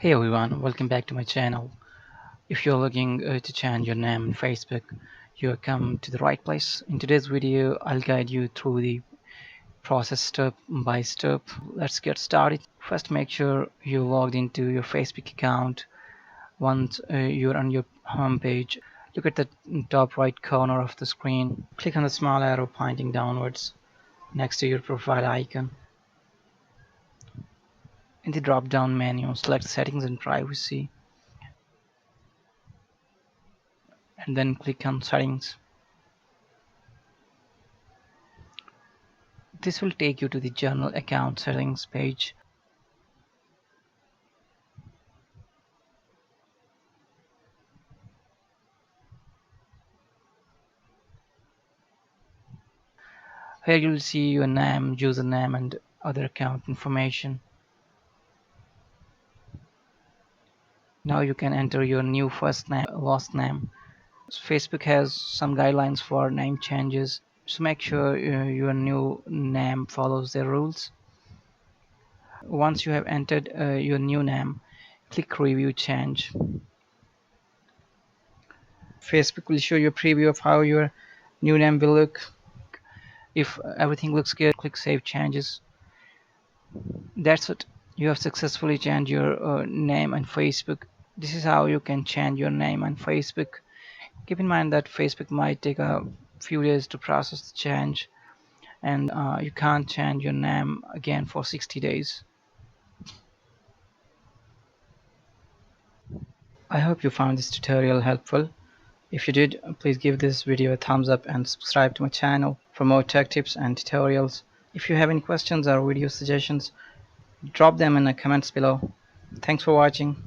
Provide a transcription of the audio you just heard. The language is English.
Hey everyone, welcome back to my channel. If you're looking to change your name on Facebook, you have come to the right place. In today's video, I'll guide you through the process step by step. Let's get started. First, make sure you're logged into your Facebook account. Once you're on your home page, look at the top right corner of the screen. Click on the small arrow pointing downwards next to your profile icon. In the drop-down menu, select Settings and Privacy, and then click on Settings. This will take you to the Journal Account Settings page. Here you will see your name, username, and other account information. Now you can enter your new first name, last name. Facebook has some guidelines for name changes, so make sure your new name follows their rules. Once you have entered your new name, click Review Change. Facebook will show you a preview of how your new name will look. If everything looks good, click Save Changes. That's it. You have successfully changed your name on Facebook. This is how you can change your name on Facebook. Keep in mind that Facebook might take a few days to process the change, and you can't change your name again for 60 days. I hope you found this tutorial helpful. If you did, please give this video a thumbs up and subscribe to my channel for more tech tips and tutorials. If you have any questions or video suggestions, drop them in the comments below. Thanks for watching.